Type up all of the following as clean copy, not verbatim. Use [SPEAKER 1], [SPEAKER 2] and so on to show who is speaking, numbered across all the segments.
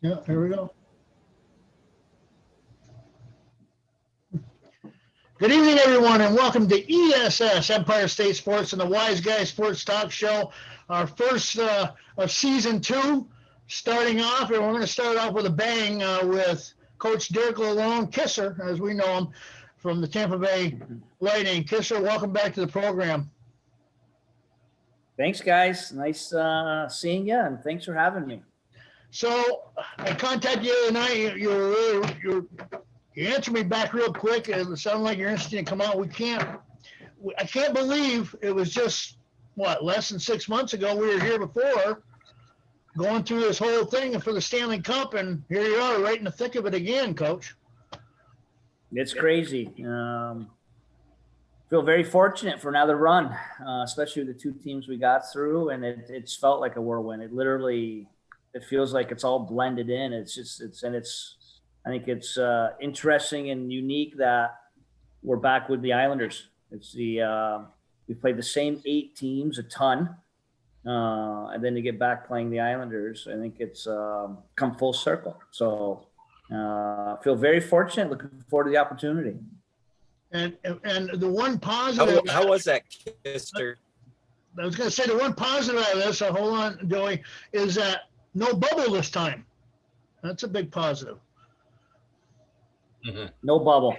[SPEAKER 1] Yeah, here we go. Good evening, everyone, and welcome to ESS, Empire State Sports, and the Wise Guy Sports Talk Show. Our first of season 2, starting off, and we're going to start off with a bang with Coach Derek Lalonde, Kisser, as we know him, from the Tampa Bay Lightning. Kisser, welcome back to the program.
[SPEAKER 2] Thanks, guys. Nice seeing you, and thanks for having me.
[SPEAKER 1] So I contacted you the other night. You answered me back real quick. It sounded like you're interested to come out. I can't believe it was just, less than 6 months ago. We were here before going through this whole thing for the Stanley Cup, and here you are right in the thick of it again, Coach.
[SPEAKER 2] It's crazy. Feel very fortunate for another run, especially with the 2 teams we got through, and it's felt like a whirlwind. It feels like it's all blended in. I think it's interesting and unique that we're back with the Islanders. We played the same 8 teams a ton, and then to get back playing the Islanders, I think it's come full circle. So feel very fortunate. Looking forward to the opportunity.
[SPEAKER 1] And the one positive.
[SPEAKER 3] How was that, Mr.?
[SPEAKER 1] I was going to say the one positive out of this. So hold on, Joey, is that no bubble this time. That's a big positive.
[SPEAKER 2] Mm-hmm. No bubble,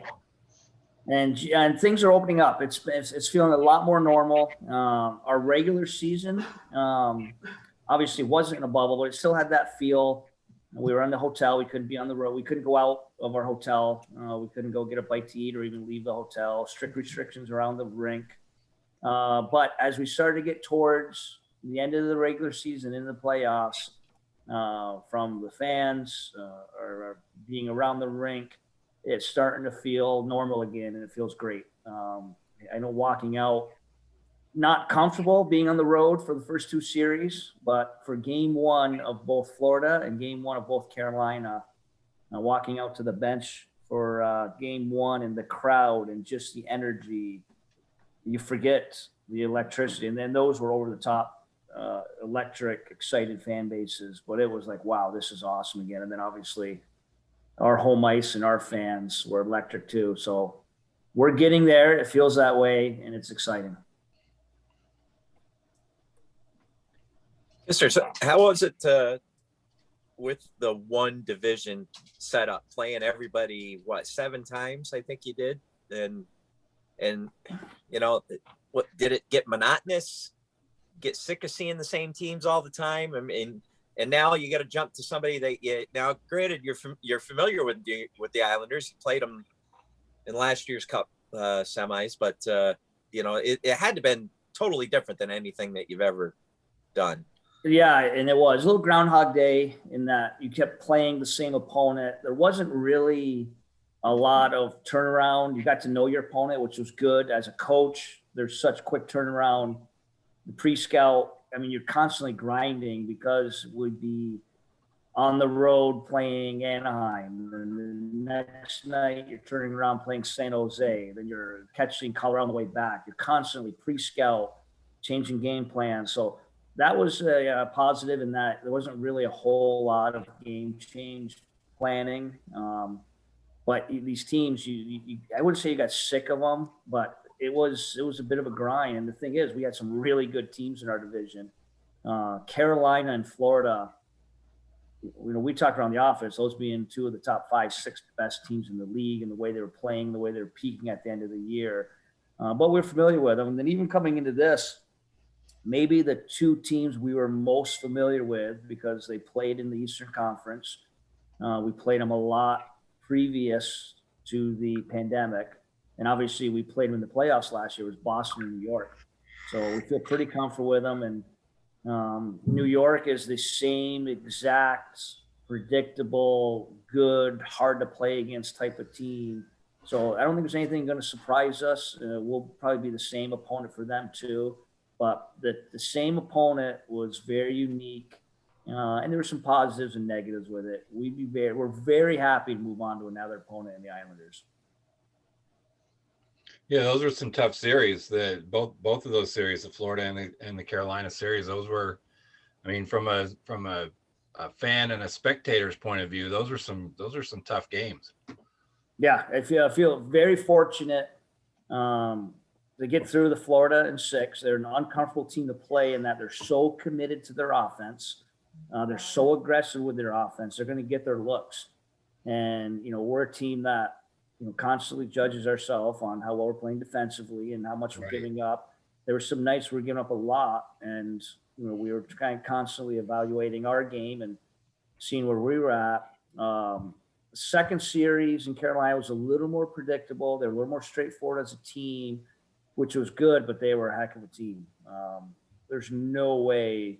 [SPEAKER 2] and things are opening up. It's feeling a lot more normal. Our regular season obviously wasn't in a bubble, but it still had that feel. We were in the hotel. We couldn't be on the road. We couldn't go out of our hotel. We couldn't go get a bite to eat or even leave the hotel. Strict restrictions around the rink. But as we started to get towards the end of the regular season in the playoffs, from the fans or being around the rink, it's starting to feel normal again, and it feels great. I know walking out, not comfortable being on the road for the first 2 series, but for game 1 of both Florida and game 1 of both Carolina, walking out to the bench for game 1 and the crowd and just the energy, you forget the electricity. And then those were over the top, electric, excited fan bases. But it was like, wow, this is awesome again. And then obviously our home ice and our fans were electric too. So we're getting there. It feels that way, and it's exciting.
[SPEAKER 3] Yes, sir. So how was it with the one division setup, playing everybody, 7 times, I think you did? And what did it get monotonous? Get sick of seeing the same teams all the time? I mean, and now you got to jump to somebody that now, granted, you're familiar with the Islanders. You played them in last year's Cup semis, but it had to have been totally different than anything that you've ever done.
[SPEAKER 2] Yeah, and it was a little Groundhog Day in that you kept playing the same opponent. There wasn't really a lot of turnaround. You got to know your opponent, which was good. As a coach, there's such quick turnaround. The pre-scout, I mean, you're constantly grinding because we'd be on the road playing Anaheim. And the next night, you're turning around playing San Jose. Then you're catching Colorado on the way back. You're constantly pre-scout, changing game plans. So that was a positive in that there wasn't really a whole lot of game change planning. But these teams, I wouldn't say you got sick of them, but it was a bit of a grind. And the thing is, we had some really good teams in our division. Carolina and Florida, we talked around the office, those being 2 of the top 5, 6 best teams in the league, and the way they were playing, the way they were peaking at the end of the year. But we're familiar with them. And then even coming into this, maybe the 2 teams we were most familiar with because they played in the Eastern Conference. We played them a lot previous to the pandemic. And obviously we played them in the playoffs last year. It was Boston and New York. So we feel pretty comfortable with them. And New York is the same exact, predictable, good, hard to play against type of team. So I don't think there's anything going to surprise us. We'll probably be the same opponent for them too. But the same opponent was very unique, and there were some positives and negatives with it. We're very happy to move on to another opponent in the Islanders.
[SPEAKER 4] Yeah, those were some tough series. That both of those series, the Florida and the Carolina series, those were, I mean, from a a fan and a spectator's point of view, those are some tough games.
[SPEAKER 2] Yeah, I feel very fortunate to get through the Florida in 6. They're an uncomfortable team to play in that they're so committed to their offense. They're so aggressive with their offense. They're going to get their looks. And, we're a team that, constantly judges ourselves on how well we're playing defensively and how much we're giving up. There were some nights we were giving up a lot, and, we were kind of constantly evaluating our game and seeing where we were at. The second series in Carolina was a little more predictable. They were a little more straightforward as a team, which was good, but they were a heck of a team. There's no way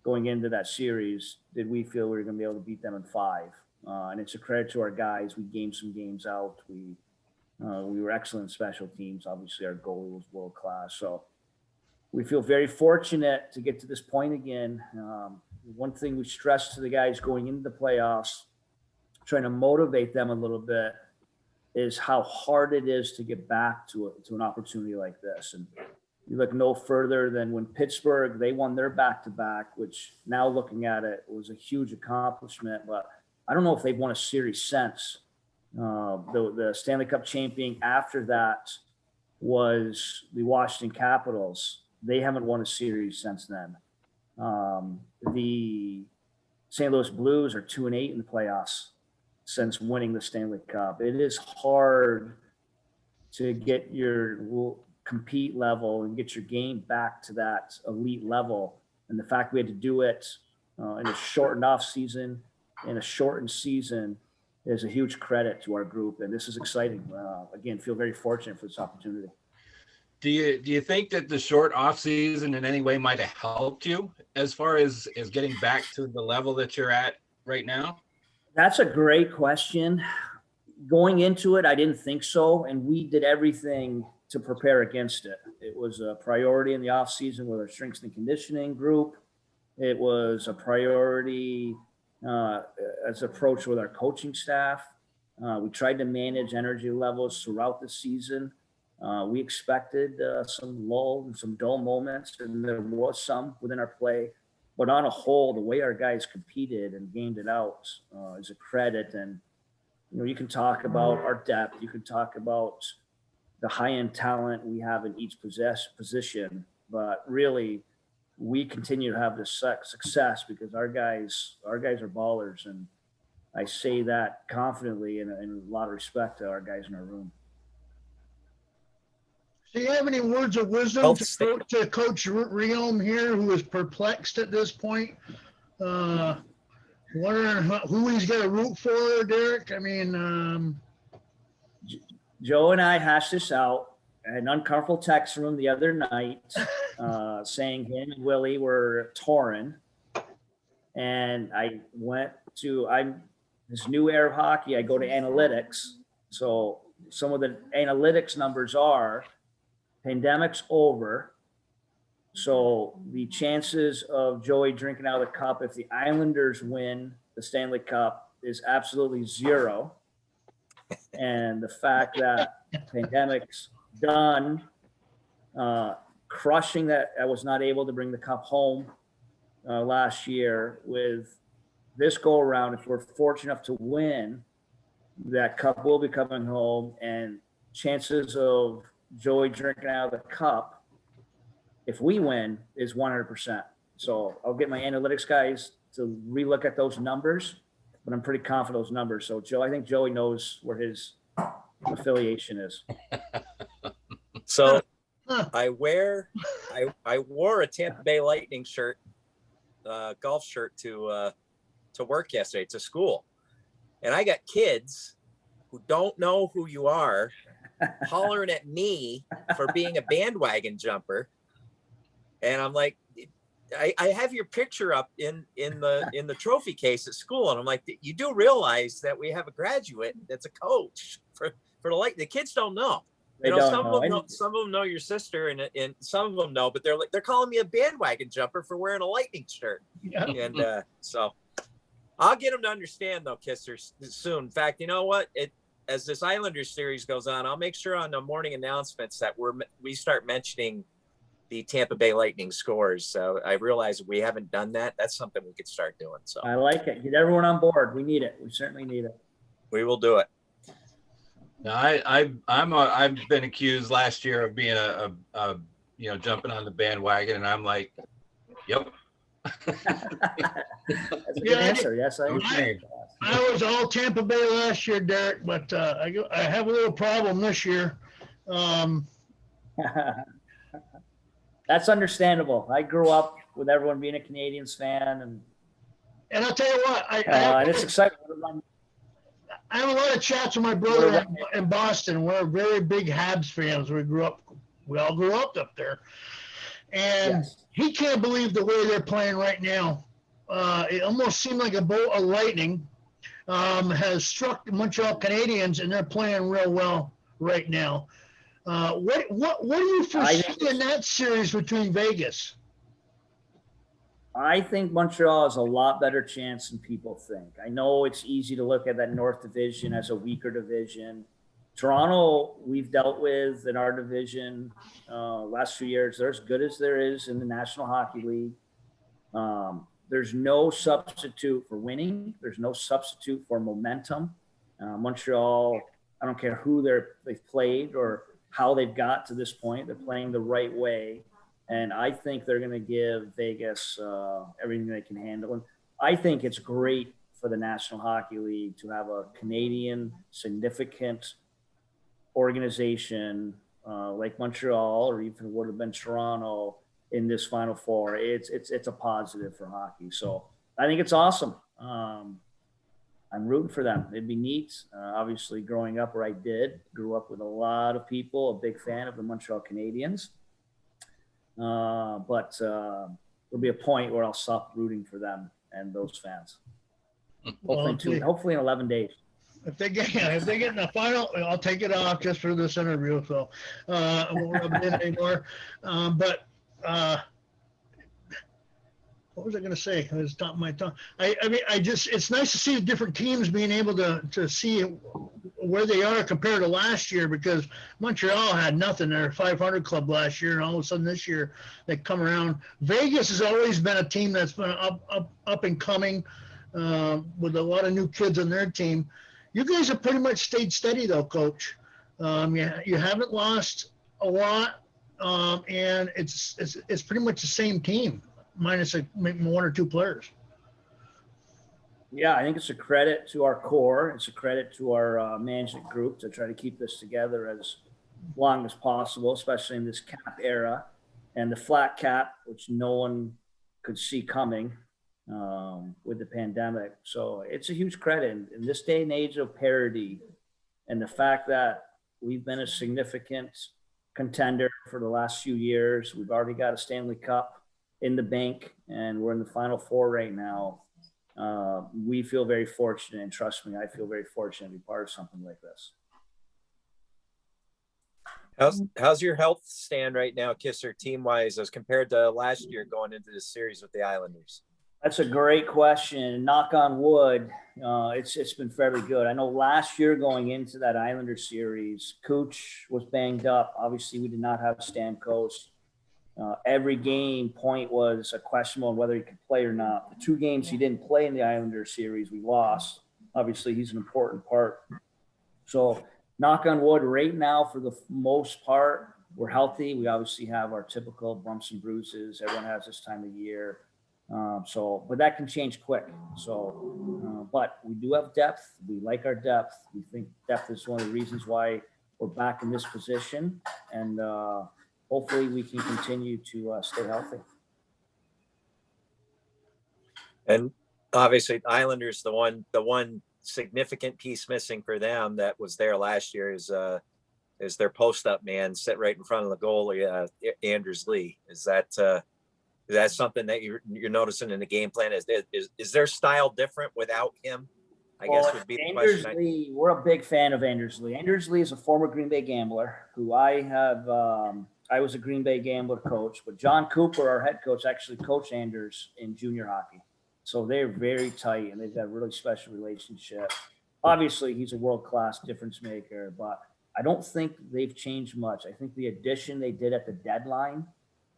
[SPEAKER 2] going into that series did we feel we were going to be able to beat them in 5. And it's a credit to our guys. We gamed some games out. We were excellent special teams. Obviously, our goalie was world class. So we feel very fortunate to get to this point again. One thing we stressed to the guys going into the playoffs, trying to motivate them a little bit, is how hard it is to get back to an opportunity like this. And you look no further than when Pittsburgh, they won their back-to-back, which now looking at it was a huge accomplishment, but I don't know if they've won a series since. The Stanley Cup champion after that was the Washington Capitals. They haven't won a series since then. The St. Louis Blues are 2-8 in the playoffs since winning the Stanley Cup. It is hard to get your compete level and get your game back to that elite level. And the fact we had to do it in a shortened off season, in a shortened season, is a huge credit to our group. And this is exciting. Again, feel very fortunate for this opportunity.
[SPEAKER 4] Do you think that the short off season in any way might have helped you as far as getting back to the level that you're at right now?
[SPEAKER 2] That's a great question. Going into it, I didn't think so. And we did everything to prepare against it. It was a priority in the off season with our strength and conditioning group. It was a priority as approach with our coaching staff. We tried to manage energy levels throughout the season. We expected some lull and some dull moments, and there was some within our play. But on a whole, the way our guys competed and gamed it out is a credit. And, you can talk about our depth. You can talk about the high-end talent we have in each position. But really, we continue to have this success because our guys are ballers. And I say that confidently and in a lot of respect to our guys in our room.
[SPEAKER 1] Do you have any words of wisdom to Coach Realm here, who is perplexed at this point? Wondering who he's going to root for, Derek? I mean,
[SPEAKER 2] Joe and I hashed this out. I had an uncomfortable text from him the other night saying him and Willie were torn. And I went to this new era of hockey. I go to analytics. So some of the analytics numbers are pandemic's over. So the chances of Joey drinking out of the cup if the Islanders win the Stanley Cup is absolutely 0. And the fact that pandemic's done, crushing that I was not able to bring the cup home last year, with this go around, if we're fortunate enough to win, that cup will be coming home, and chances of Joey drinking out of the cup, if we win, is 100%. So I'll get my analytics guys to relook at those numbers, but I'm pretty confident those numbers. So Joe, I think Joey knows where his affiliation is.
[SPEAKER 3] So I wore a Tampa Bay Lightning shirt, golf shirt to work yesterday, to school. And I got kids who don't know who you are hollering at me for being a bandwagon jumper. And I'm like, I have your picture up in the trophy case at school. And I'm like, you do realize that we have a graduate that's a coach for the Light. The kids don't know. Some of them know your sister, and some of them know, but they're calling me a bandwagon jumper for wearing a Lightning shirt. Yeah. And so I'll get them to understand, though, Kissers, soon. In fact, you know what? As this Islanders series goes on, I'll make sure on the morning announcements that we start mentioning the Tampa Bay Lightning scores. So I realize we haven't done that. That's something we could start doing. So
[SPEAKER 2] I like it. Get everyone on board. We need it. We certainly need it.
[SPEAKER 3] we will do it.
[SPEAKER 4] Now, I've been accused last year of being a jumping on the bandwagon, and I'm like, yep.
[SPEAKER 2] That's a good
[SPEAKER 1] Yeah,
[SPEAKER 2] answer. Yes, I
[SPEAKER 4] Okay.
[SPEAKER 1] I was all Tampa Bay last year, Derek, but I have a little problem this year.
[SPEAKER 2] That's understandable. I grew up with everyone being a Canadiens fan,
[SPEAKER 1] And I'll tell you what,
[SPEAKER 2] and it's exciting.
[SPEAKER 1] I have a lot of chats with my brother in Boston. We're very big Habs fans. We all grew up there. And
[SPEAKER 2] Yes.
[SPEAKER 1] he can't believe the way they're playing right now. It almost seemed like a bolt of lightning has struck the Montreal Canadiens, and they're playing real well right now. What do you foresee in that series between Vegas?
[SPEAKER 2] I think Montreal has a lot better chance than people think. I know it's easy to look at that North Division as a weaker division. Toronto, we've dealt with in our division last few years. They're as good as there is in the National Hockey League. There's no substitute for winning. There's no substitute for momentum. Montreal, I don't care who they've played or how they've got to this point. They're playing the right way. And I think they're going to give Vegas everything they can handle. And I think it's great for the National Hockey League to have a Canadian significant organization like Montreal, or even would have been Toronto, in this Final Four. It's a positive for hockey. So I think it's awesome. I'm rooting for them. It'd be neat. Obviously, growing up where I grew up with a lot of people, a big fan of the Montreal Canadiens. But there'll be a point where I'll stop rooting for them and those fans. Hopefully in 11 days.
[SPEAKER 1] If they get in the final, I'll take it off just for this interview. So I won't rub it in anymore. What was I going to say? It was top of my tongue. I mean, it's nice to see the different teams being able to see where they are compared to last year, because Montreal had nothing. They're 500 club last year, and all of a sudden this year they come around. Vegas has always been a team that's been up and coming with a lot of new kids on their team. You guys have pretty much stayed steady though, Coach. You haven't lost a lot, and it's pretty much the same team, minus maybe one or two players.
[SPEAKER 2] Yeah, I think it's a credit to our core. It's a credit to our management group to try to keep this together as long as possible, especially in this cap era and the flat cap, which no one could see coming with the pandemic. So it's a huge credit in this day and age of parity, and the fact that we've been a significant contender for the last few years. We've already got a Stanley Cup in the bank, and we're in the Final Four right now. We feel very fortunate, and trust me, I feel very fortunate to be part of something like this.
[SPEAKER 3] How's your health stand right now, Kisser, team-wise, as compared to last year going into this series with the Islanders?
[SPEAKER 2] That's a great question. Knock on wood, it's been fairly good. I know last year going into that Islander series, Cooch was banged up. Obviously, we did not have Stamkos. Every game point was a question on whether he could play or not. The 2 games he didn't play in the Islander series, we lost. Obviously, he's an important part. So knock on wood, right now, for the most part, we're healthy. We obviously have our typical bumps and bruises. Everyone has this time of year. But that can change quick. But we do have depth. We like our depth. We think depth is one of the reasons why we're back in this position. And hopefully we can continue to stay healthy.
[SPEAKER 3] And obviously the Islanders, the one significant piece missing for them that was there last year is their post-up man sit right in front of the goalie, Anders Lee. Is that something that you're noticing in the game plan? Is their style different without him? I guess would be the question.
[SPEAKER 2] Anders Lee, we're a big fan of Anders Lee. Anders Lee is a former Green Bay Gambler who I was a Green Bay Gambler coach, but John Cooper, our head coach, actually coached Anders in junior hockey. So they're very tight, and they've got a really special relationship. Obviously, he's a world-class difference maker, but I don't think they've changed much. I think the addition they did at the deadline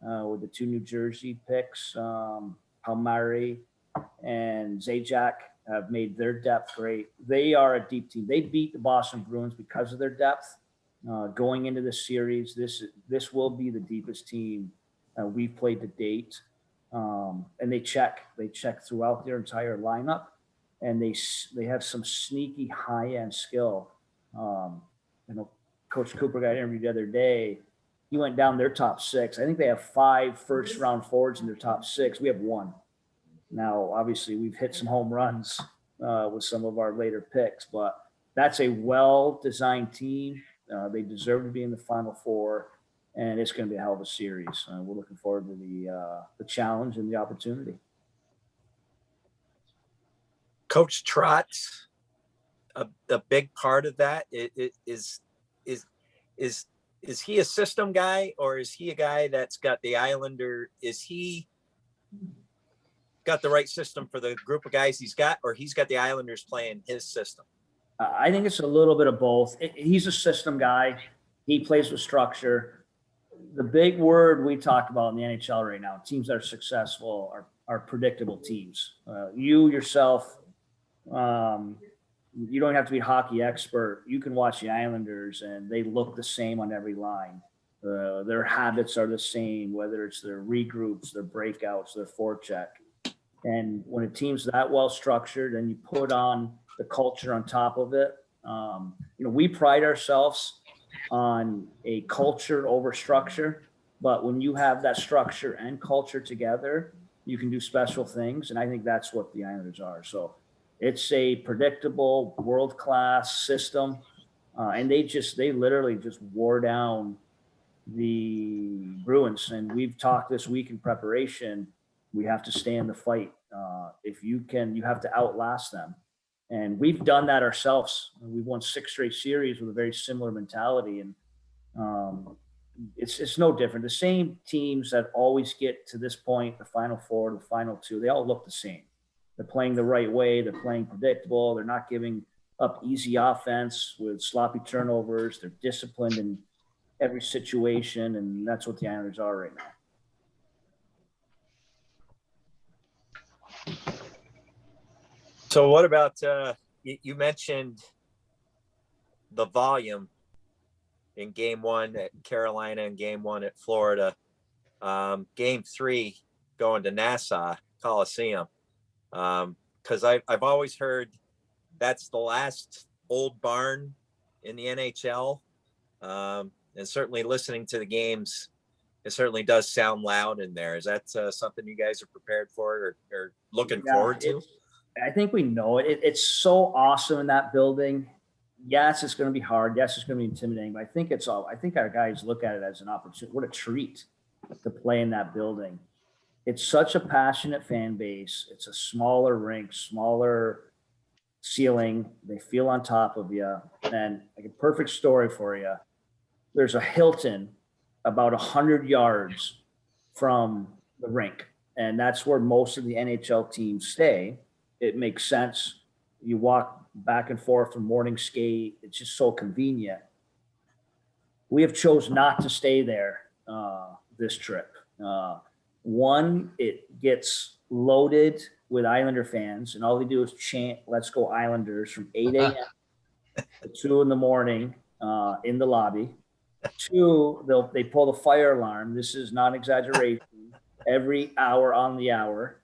[SPEAKER 2] with the 2 New Jersey picks. Palmieri and Zajac have made their depth great. They are a deep team. They beat the Boston Bruins because of their depth. Going into the series, this will be the deepest team we've played to date. And they check throughout their entire lineup, and they have some sneaky high-end skill. Coach Cooper got interviewed the other day. He went down their top 6. I think they have 5 first-round forwards in their top 6. We have 1. Now, obviously, we've hit some home runs with some of our later picks, but that's a well-designed team. They deserve to be in the Final Four, and it's going to be a hell of a series. We're looking forward to the challenge and the opportunity.
[SPEAKER 3] Coach Trott's a big part of that. Is he a system guy, or is he a guy that's got the Islander? Is he got the right system for the group of guys he's got, or he's got the Islanders playing his system?
[SPEAKER 2] I think it's a little bit of both. He's a system guy. He plays with structure. The big word we talk about in the NHL right now, teams that are successful are predictable teams. You yourself, you don't have to be a hockey expert. You can watch the Islanders and they look the same on every line. Their habits are the same, whether it's their regroups, their breakouts, their forecheck. And when a team's that well structured and you put on the culture on top of it, we pride ourselves on a culture over structure. But when you have that structure and culture together, you can do special things. And I think that's what the Islanders are. So it's a predictable, world-class system. And they literally just wore down the Bruins. And we've talked this week in preparation, we have to stay in the fight. If you can, you have to outlast them. And we've done that ourselves. We've won 6 straight series with a very similar mentality. And it's no different. The same teams that always get to this point, the Final Four, the Final 2, they all look the same. They're playing the right way. They're playing predictable. They're not giving up easy offense with sloppy turnovers. They're disciplined in every situation. And that's what the Islanders are right now.
[SPEAKER 3] So what about, you mentioned the volume in game 1 at Carolina and game 1 at Florida, game 3 going to Nassau Coliseum. Cause I've always heard that's the last old barn in the NHL. And certainly listening to the games, it certainly does sound loud in there. Is that something you guys are prepared for or looking forward to?
[SPEAKER 2] I think we know it. It's so awesome in that building. Yes, it's going to be hard. Yes, it's going to be intimidating. But I think our guys look at it as an opportunity. What a treat to play in that building. It's such a passionate fan base. It's a smaller rink, smaller ceiling. They feel on top of you. And like a perfect story for you. There's a Hilton about 100 yards from the rink. And that's where most of the NHL teams stay. It makes sense. You walk back and forth from morning skate. It's just so convenient. We have chose not to stay there this trip. One, it gets loaded with Islander fans, and all they do is chant, "Let's go Islanders," from 8 a.m. to 2 in the morning in the lobby. 2, they pull the fire alarm. This is not exaggeration. Every hour on the hour.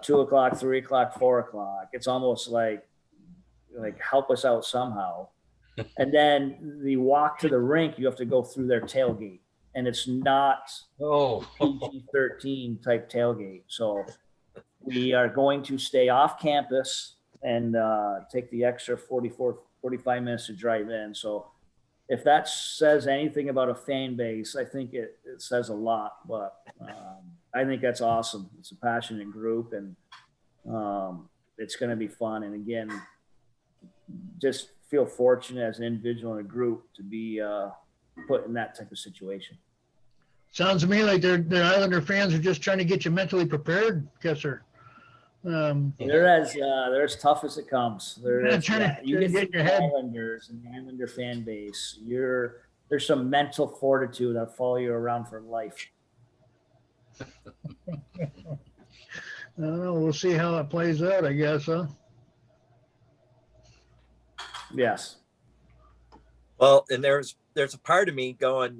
[SPEAKER 2] 2 o'clock, 3 o'clock, 4 o'clock. It's almost like help us out somehow. And then the walk to the rink, you have to go through their tailgate, and it's not PG-13 type tailgate. So we are going to stay off campus and take the extra 45 minutes to drive in. So if that says anything about a fan base, I think it says a lot. But I think that's awesome. It's a passionate group, and it's going to be fun. And again, just feel fortunate as an individual and a group to be put in that type of situation.
[SPEAKER 1] Sounds to me like the Islander fans are just trying to get you mentally prepared, Kessler.
[SPEAKER 2] They're as tough as it comes. You get the
[SPEAKER 1] head.
[SPEAKER 2] Islanders and the Islander fan base. There's some mental fortitude that follow you around for life.
[SPEAKER 1] I don't know. We'll see how it plays out, I guess, huh?
[SPEAKER 2] Yes.
[SPEAKER 3] Well, and there's a part of me going,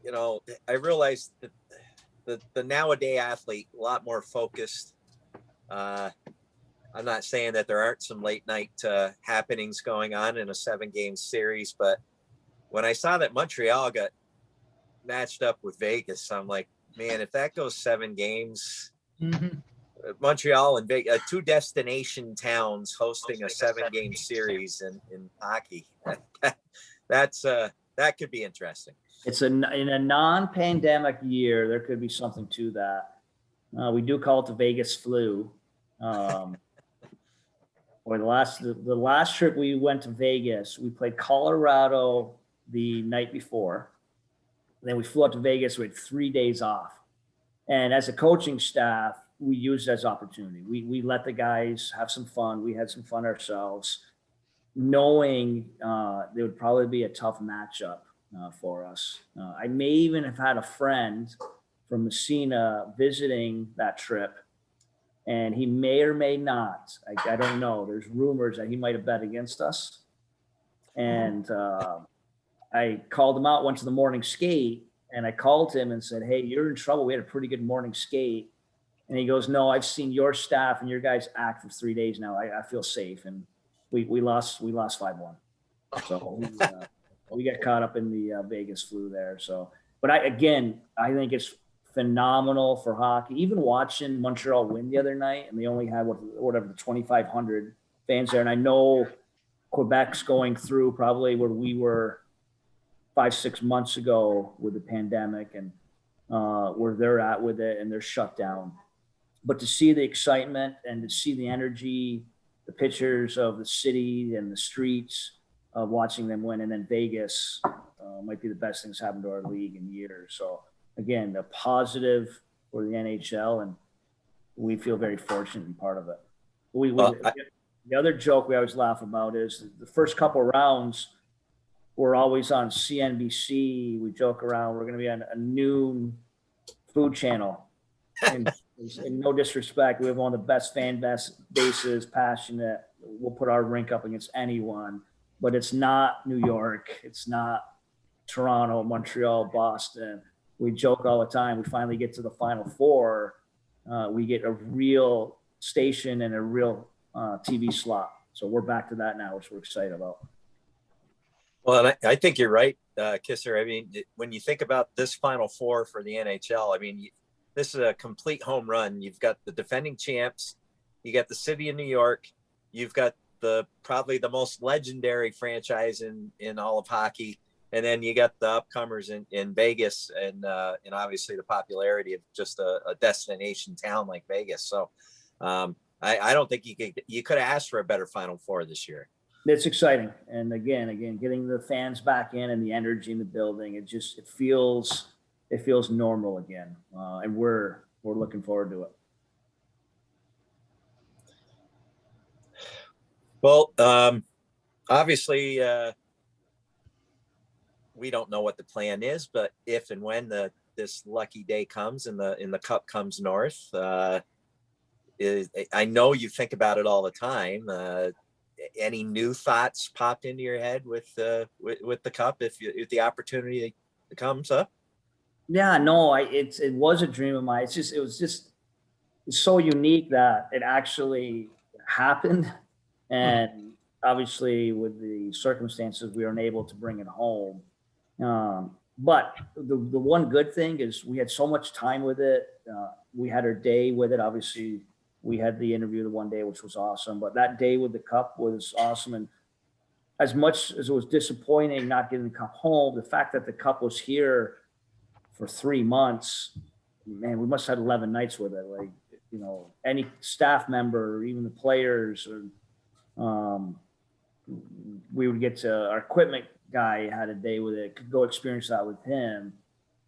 [SPEAKER 3] you know, I realized that the nowadays athlete a lot more focused. I'm not saying that there aren't some late night happenings going on in a 7-game series, but when I saw that Montreal got matched up with Vegas, I'm like, man, if that goes 7 games,
[SPEAKER 1] Mm-hmm.
[SPEAKER 3] Montreal and Vegas, 2 destination towns hosting a 7-game series in hockey, that could be interesting.
[SPEAKER 2] It's in a non-pandemic year, there could be something to that. We do call it the Vegas flu. Or the last trip we went to Vegas, we played Colorado the night before. Then we flew up to Vegas. We had 3 days off, and as a coaching staff, we used it as opportunity. We let the guys have some fun. We had some fun ourselves, knowing there would probably be a tough matchup for us. I may even have had a friend from Messina visiting that trip, and he may or may not. I don't know. There's rumors that he might have bet against us. And I called him out, went to the morning skate, and I called him and said, "Hey, you're in trouble. We had a pretty good morning skate." And he goes, "No, I've seen your staff and your guys act for 3 days now. I feel safe." And we lost 5-1. So we got caught up in the Vegas flu there. So, but I think it's phenomenal for hockey. Even watching Montreal win the other night, and they only had whatever the 2,500 fans there. And I know Quebec's going through probably where we were 5-6 months ago with the pandemic, and where they're at with it, and they're shut down. But to see the excitement and to see the energy, the pictures of the city and the streets of watching them win, and then Vegas might be the best thing that's happened to our league in years. So again, a positive for the NHL, and we feel very fortunate to be part of it. The other joke we always laugh about is the first couple of rounds were always on CNBC. We joke around, we're going to be on a noon food channel. And no disrespect, we have one of the best fan bases, passionate. We'll put our rink up against anyone, but it's not New York. It's not Toronto, Montreal, Boston. We joke all the time. We finally get to the Final Four. We get a real station and a real TV slot. So we're back to that now, which we're excited about.
[SPEAKER 3] Well, and I think you're right, Kisser. I mean, when you think about this Final Four for the NHL, I mean, this is a complete home run. You've got the defending champs, you got the city of New York, you've got probably the most legendary franchise in all of hockey, and then you got the upcomers in Vegas, and obviously the popularity of just a destination town like Vegas. So I don't think you could have asked for a better Final Four this year.
[SPEAKER 2] It's exciting, and again, getting the fans back in and the energy in the building, it feels normal again, and we're looking forward to it.
[SPEAKER 3] Well, obviously, we don't know what the plan is, but if and when this lucky day comes and the cup comes north, I know you think about it all the time. Any new thoughts popped into your head with the cup if the opportunity comes up?
[SPEAKER 2] Yeah, no, it was a dream of mine. It's so unique that it actually happened, and obviously with the circumstances we were unable to bring it home. But the one good thing is we had so much time with it. We had our day with it. Obviously, we had the interview the one day, which was awesome. But that day with the cup was awesome. And as much as it was disappointing not getting the cup home, the fact that the cup was here for 3 months, man, we must have had 11 nights with it. Like, you know, any staff member, or even the players, or we would get to our equipment guy had a day with it, could go experience that with him.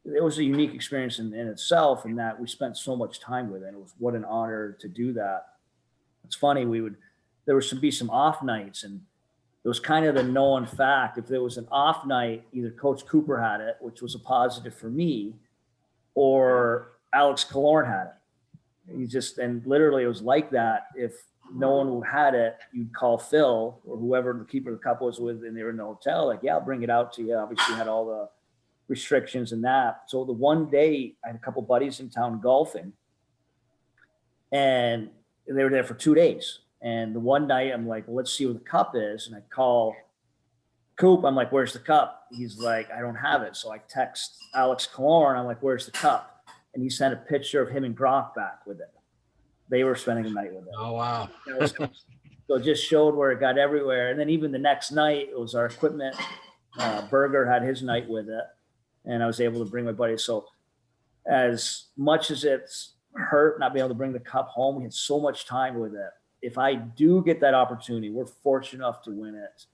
[SPEAKER 2] It was a unique experience in itself, in that we spent so much time with it. It was what an honor to do that. It's funny, there would be some off nights, and it was kind of the known fact. If there was an off night, either Coach Cooper had it, which was a positive for me, or Alex Killorn had it. He just, and literally it was like that. If no one had it, you'd call Phil or whoever the keeper of the cup was with, and they were in the hotel, like, yeah, I'll bring it out to you. Obviously had all the restrictions and that. So the one day I had a couple buddies in town golfing, and they were there for 2 days. And the one night I'm like, well, let's see where the cup is. And I call Coop. I'm like, where's the cup? He's like, I don't have it. So I text Alex Killorn. I'm like, where's the cup? And he sent a picture of him and Gronk back with it. They were spending the night with it.
[SPEAKER 4] Oh, wow.
[SPEAKER 2] So it just showed where it got everywhere. And then even the next night, it was our equipment. Berger had his night with it, and I was able to bring my buddy. So as much as it's hurt not being able to bring the cup home, we had so much time with it. If I do get that opportunity, we're fortunate enough to win it.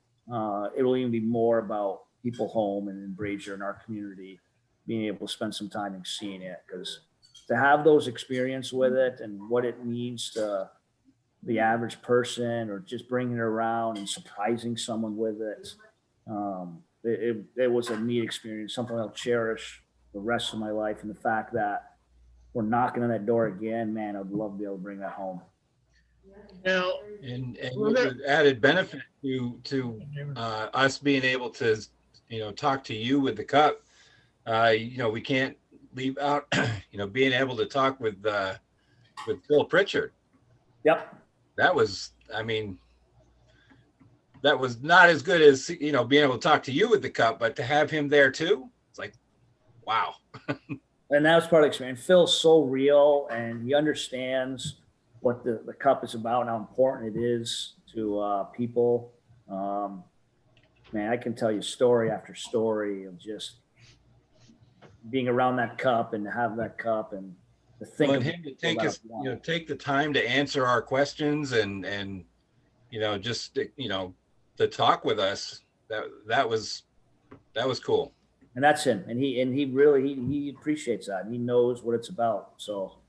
[SPEAKER 2] It will even be more about people home and in Brazier and our community being able to spend some time and seeing it, because to have those experience with it and what it means to the average person, or just bringing it around and surprising someone with it. It was a neat experience, something I'll cherish the rest of my life. And the fact that we're knocking on that door again, man, I'd love to be able to bring that home.
[SPEAKER 1] Now,
[SPEAKER 4] And the added benefit to us being able to, talk to you with the cup, we can't leave out, being able to talk with Phil Pritchard.
[SPEAKER 2] Yep.
[SPEAKER 4] That was not as good as, being able to talk to you with the cup, but to have him there too, it's like, wow.
[SPEAKER 2] And that was part of the experience. Phil's so real, and he understands what the cup is about and how important it is to people. Man, I can tell you story after story of just being around that cup and to have that cup and to think
[SPEAKER 4] Well,
[SPEAKER 2] of
[SPEAKER 4] him to take the time to answer our questions and just to talk with us. That was cool.
[SPEAKER 2] And that's him. And he really he appreciates that. And he knows what it's about. So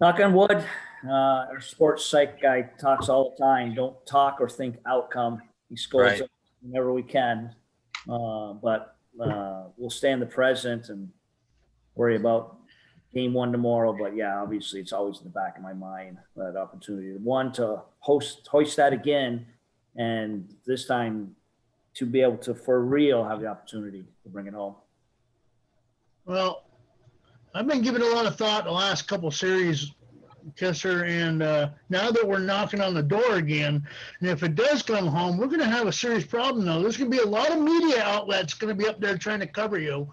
[SPEAKER 2] knock on wood, our sports psych guy talks all the time. Don't talk or think outcome. He scolds us whenever we can. But we'll stay in the present and worry about game one tomorrow. But yeah, obviously it's always in the back of my mind, that opportunity. One, to hoist that again, and this time to be able to, for real, have the opportunity to bring it home.
[SPEAKER 1] well, I've been giving a lot of thought the last couple series, Kisser, and now that we're knocking on the door again, and if it does come home, we're going to have a serious problem, though. There's going to be a lot of media outlets going to be up there trying to cover you.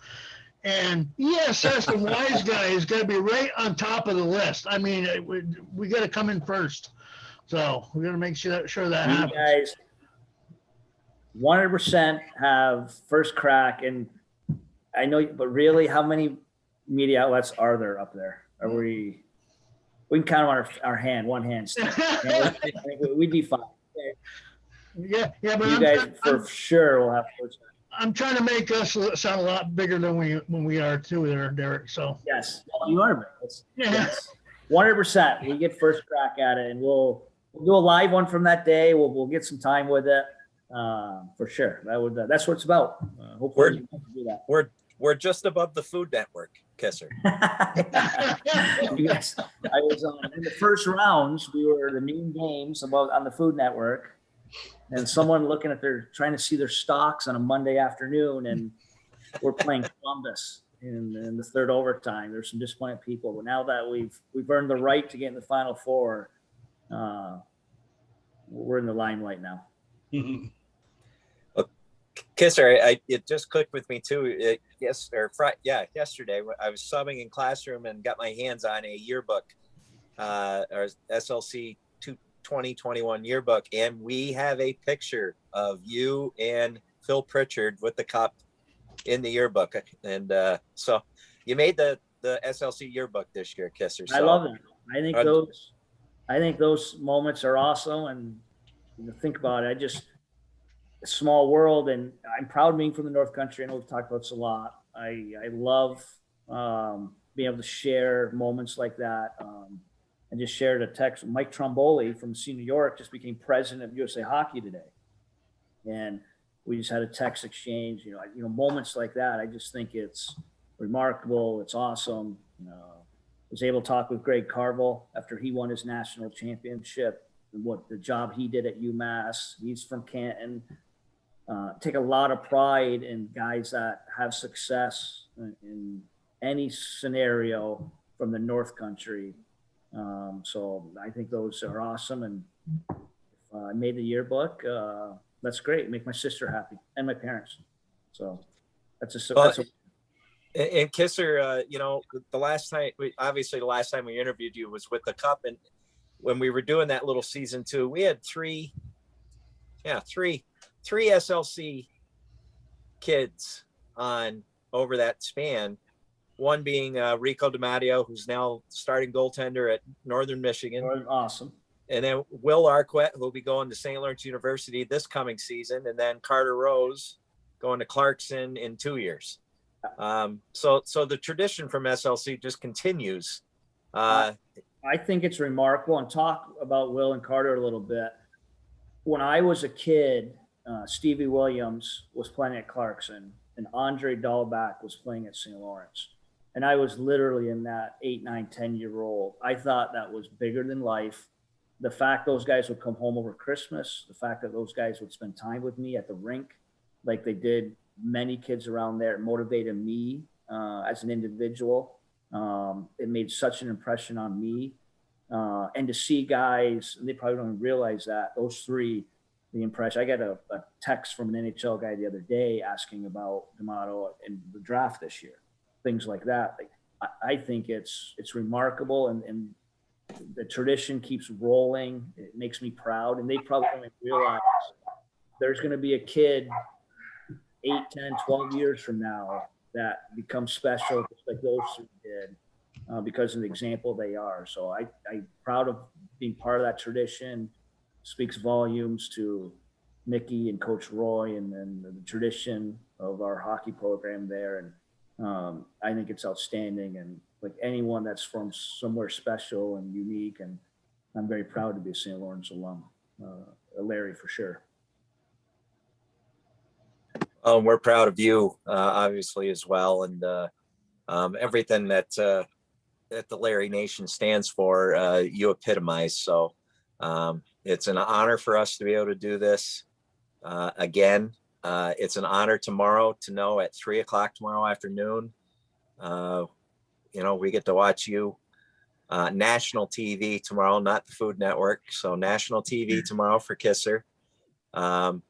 [SPEAKER 1] And ESS and Wise Guy is going to be right on top of the list. I mean, we got to come in first. So we're going to make sure that
[SPEAKER 2] You
[SPEAKER 1] happens.
[SPEAKER 2] guys 100% have first crack. And I know, but really, how many media outlets are there up there? Are we can count on our hand, one hand. We'd be fine.
[SPEAKER 1] Yeah, but
[SPEAKER 2] You guys for sure will have first crack.
[SPEAKER 1] I'm trying to make us sound a lot bigger than when we are too there, Derek. So
[SPEAKER 2] Yes, well, you are.
[SPEAKER 1] yeah.
[SPEAKER 2] Yes, 100%. We get first crack at it, and we'll do a live one from that day. We'll get some time with it for sure. That's what it's about. Hopefully, we can do that.
[SPEAKER 3] We're just above the Food Network, Kisser.
[SPEAKER 2] Yes, I was on in the first rounds. We were the noon games on the Food Network, and someone looking at trying to see their stocks on a Monday afternoon, and we're playing Columbus in the third overtime. There's some disappointed people, but now that we've earned the right to get in the Final Four, we're in the limelight now.
[SPEAKER 3] Kisser, it just clicked with me too. Yesterday I was subbing in classroom and got my hands on a yearbook, or SLC 2021 yearbook, and we have a picture of you and Phil Pritchard with the cup in the yearbook. And so you made the SLC yearbook this year, Kisser. So,
[SPEAKER 2] I love it. I think those moments are awesome, and think about it. A small world, and I'm proud of being from the North Country. I know we've talked about this a lot. I love being able to share moments like that. I just shared a text with Mike Tromboli from New York, just became president of USA Hockey today. And we just had a text exchange, moments like that. I just think it's remarkable. It's awesome. Was able to talk with Greg Carville after he won his national championship, what the job he did at UMass. He's from Canton. Take a lot of pride in guys that have success in any scenario from the North Country. So I think those are awesome. And if I made the yearbook, that's great. Make my sister happy and my parents. So that's a
[SPEAKER 3] and Kisser, the last time we interviewed you was with the Cup, and when we were doing that little season 2, we had three SLC kids on over that span. One being Rico DiMatteo, who's now starting goaltender at Northern Michigan.
[SPEAKER 2] Awesome. And
[SPEAKER 3] then Will Arquette, who will be going to St. Lawrence University this coming season, and then Carter Rose going to Clarkson in 2 years. So the tradition from SLC just continues.
[SPEAKER 2] I think it's remarkable. And talk about Will and Carter a little bit. When I was a kid, Stevie Williams was playing at Clarkson and Andre Dahlback was playing at St. Lawrence. And I was literally in that 8, 9, 10-year-old. I thought that was bigger than life. The fact those guys would come home over Christmas, the fact that those guys would spend time with me at the rink like they did many kids around there, it motivated me as an individual. It made such an impression on me. And to see guys, and they probably don't even realize that, those three, the impression. I got a text from an NHL guy the other day asking about D'Amato and the draft this year, things like that. Like, I think it's remarkable, and the tradition keeps rolling. It makes me proud, and they probably don't even realize there's going to be a kid 8, 10, 12 years from now that becomes special, just like those three did, because of the example they are. So I'm proud of being part of that tradition. Speaks volumes to Mickey and Coach Roy and the tradition of our hockey program there. And I think it's outstanding. And like anyone that's from somewhere special and unique, and I'm very proud to be a St. Lawrence alum, Larry for sure.
[SPEAKER 3] We're proud of you, obviously, as well. And everything that the Larry Nation stands for, you epitomize. So it's an honor for us to be able to do this again. It's an honor tomorrow to know at 3:00 tomorrow afternoon, we get to watch you national TV tomorrow, not the Food Network. So national TV tomorrow for Kisser. And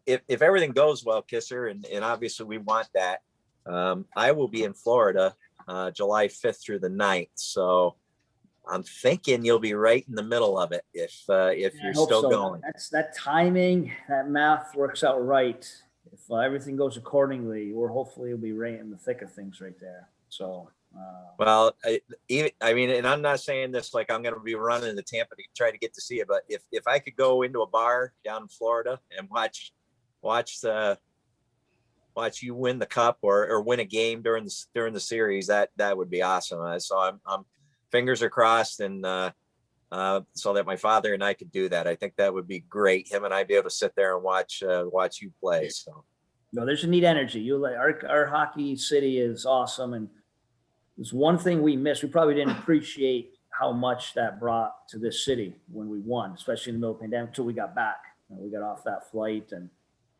[SPEAKER 3] if everything goes well, Kisser, and obviously we want that, I will be in Florida July 5th through the 9th. So I'm thinking you'll be right in the middle of it if you're still going.
[SPEAKER 2] That's that timing, that math works out right. If everything goes accordingly, hopefully we'll be right in the thick of things right there. So,
[SPEAKER 3] well, I mean, and I'm not saying this like I'm going to be running to Tampa to try to get to see it, but if I could go into a bar down in Florida and watch you win the cup or win a game during the series, that would be awesome. So I'm fingers are crossed, and so that my father and I could do that. I think that would be great. Him and I'd be able to sit there and watch you play. So
[SPEAKER 2] no, there's a neat energy. Our hockey city is awesome, and there's one thing we missed. We probably didn't appreciate how much that brought to this city when we won, especially in the middle of the pandemic, until we got back. We got off that flight and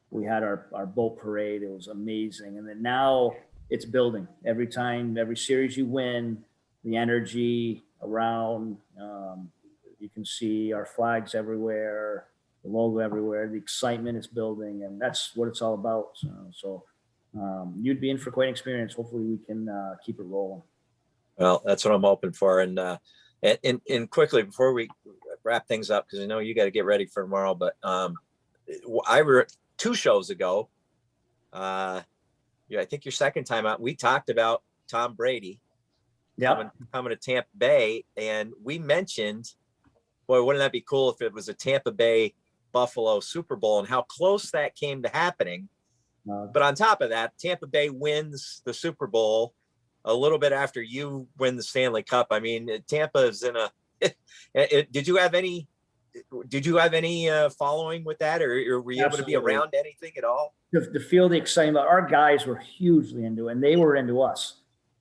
[SPEAKER 2] we had our boat parade. It was amazing. And then now it's building. Every series you win, the energy around, you can see our flags everywhere, the logo everywhere, the excitement is building, and that's what it's all about. So you'd be in for quite an experience. Hopefully we can keep it rolling.
[SPEAKER 3] Well, that's what I'm hoping for. And quickly before we wrap things up, because I know you got to get ready for tomorrow, but I wrote 2 shows ago. I think your second time out, we talked about Tom Brady coming to Tampa Bay, and we mentioned, boy, wouldn't that be cool if it was a Tampa Bay Buffalo Super Bowl, and how close that came to happening. But on top of that, Tampa Bay wins the Super Bowl a little bit after you win the Stanley Cup. I mean, Tampa is in a did you have any did you have any following with that, or were you able to be
[SPEAKER 2] Absolutely.
[SPEAKER 3] around anything at all?
[SPEAKER 2] To feel the excitement. Our guys were hugely into it, and they were into us.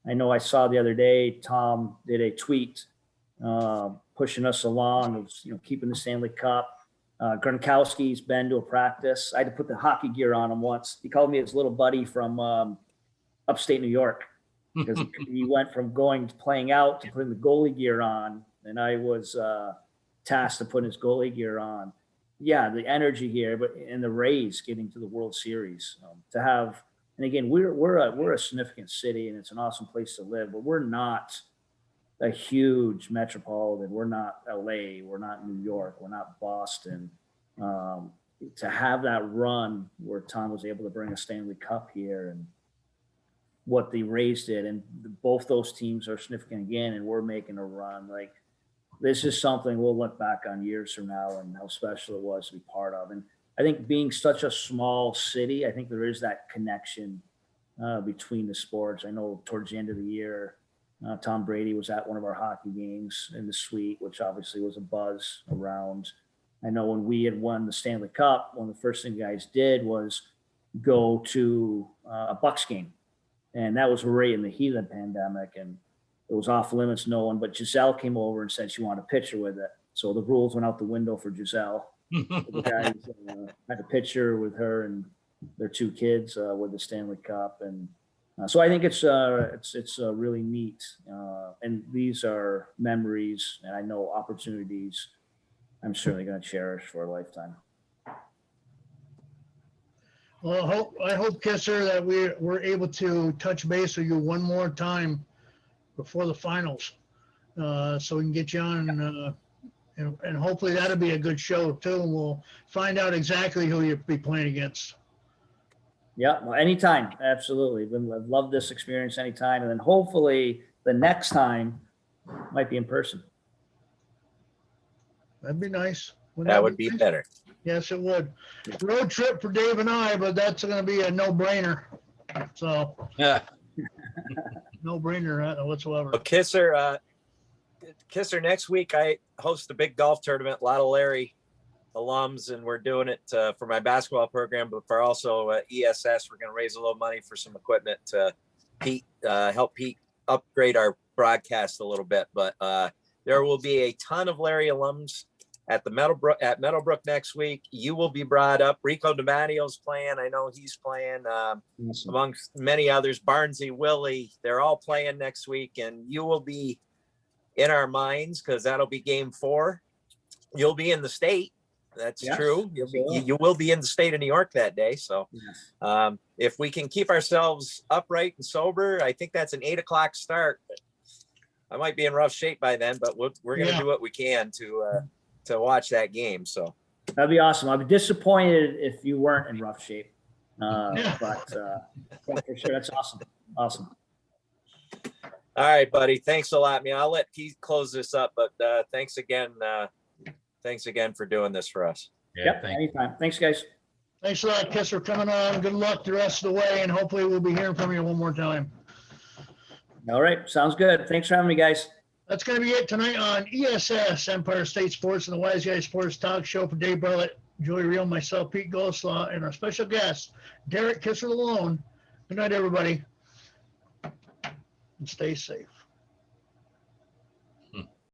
[SPEAKER 2] I know I saw the other day, Tom did a tweet pushing us along, of, keeping the Stanley Cup. Gronkowski's been to a practice. I had to put the hockey gear on him once. He called me his little buddy from upstate New York, because he went from playing out to putting the goalie gear on, and I was tasked to put his goalie gear on. Yeah, the energy here, and the Rays getting to the World Series, to have, and again, we're a significant city, and it's an awesome place to live, but we're not a huge metropolitan. We're not LA. We're not New York. We're not Boston. To have that run where Tom was able to bring a Stanley Cup here, and what the Rays did, and both those teams are significant again, and we're making a run. Like, this is something we'll look back on years from now, and how special it was to be part of. And I think being such a small city, I think there is that connection between the sports. I know towards the end of the year, Tom Brady was at one of our hockey games in the suite, which obviously was a buzz around. I know when we had won the Stanley Cup, one of the first things guys did was go to a Bucks game. And that was right in the heat of the pandemic, and it was off limits, no one. But Giselle came over and said she wanted a picture with it. So the rules went out the window for Giselle. The guys had a picture with her and their two kids with the Stanley Cup. And so I think it's really neat. And these are memories, and I know opportunities I'm certainly going to cherish for a lifetime.
[SPEAKER 1] Well, I hope, Kisser, that we're able to touch base with you one more time before the finals, so we can get you on, and hopefully that'll be a good show too. And we'll find out exactly who you'll be playing against.
[SPEAKER 2] Yeah, well, anytime, absolutely. I've loved this experience anytime, and then hopefully the next time might be in person.
[SPEAKER 1] That'd be nice.
[SPEAKER 3] That would be
[SPEAKER 1] nice?
[SPEAKER 3] better.
[SPEAKER 1] Yes, it would. Road trip for Dave and I, but that's going to be a no-brainer. So,
[SPEAKER 4] Yeah.
[SPEAKER 1] no-brainer whatsoever.
[SPEAKER 3] Well, Kisser, next week I host a big golf tournament, a lot of Larry alums, and we're doing it for my basketball program, but for also ESS. We're going to raise a little money for some equipment to help Pete upgrade our broadcast a little bit. But there will be a ton of Larry alums at Meadowbrook next week. You will be brought up. Rico DiMattio's playing. I know he's playing, amongst many others. Barnesy, Willie, they're all playing next week, and you will be in our minds because that'll be game 4. You'll be in the state. That's true. You will be in the state of New York that day. So if we can keep ourselves upright and sober, I think that's an 8:00 start. I might be in rough shape by then, but we're going to do what we can to watch that game. So
[SPEAKER 2] that'd be awesome. I'd be disappointed if you weren't in rough shape. But for sure, that's awesome. Awesome.
[SPEAKER 3] All right, buddy. Thanks a lot, man. I'll let Pete close this up, but thanks again. Thanks again for doing this for us.
[SPEAKER 2] Yeah, anytime. Thanks, guys.
[SPEAKER 1] Thanks a lot, Kiss, for coming on. Good luck the rest of the way, and hopefully we'll be hearing from you one more time.
[SPEAKER 2] All right. Sounds good. Thanks for having me, guys.
[SPEAKER 1] That's going to be it tonight on ESS, Empire State Sports and the Wise Guys Sports Talk Show for Dave Barlett, Joey Reel, myself, Pete Goldslaw, and our special guest, Derek Kisser Lalonde. Good night, everybody, and stay safe.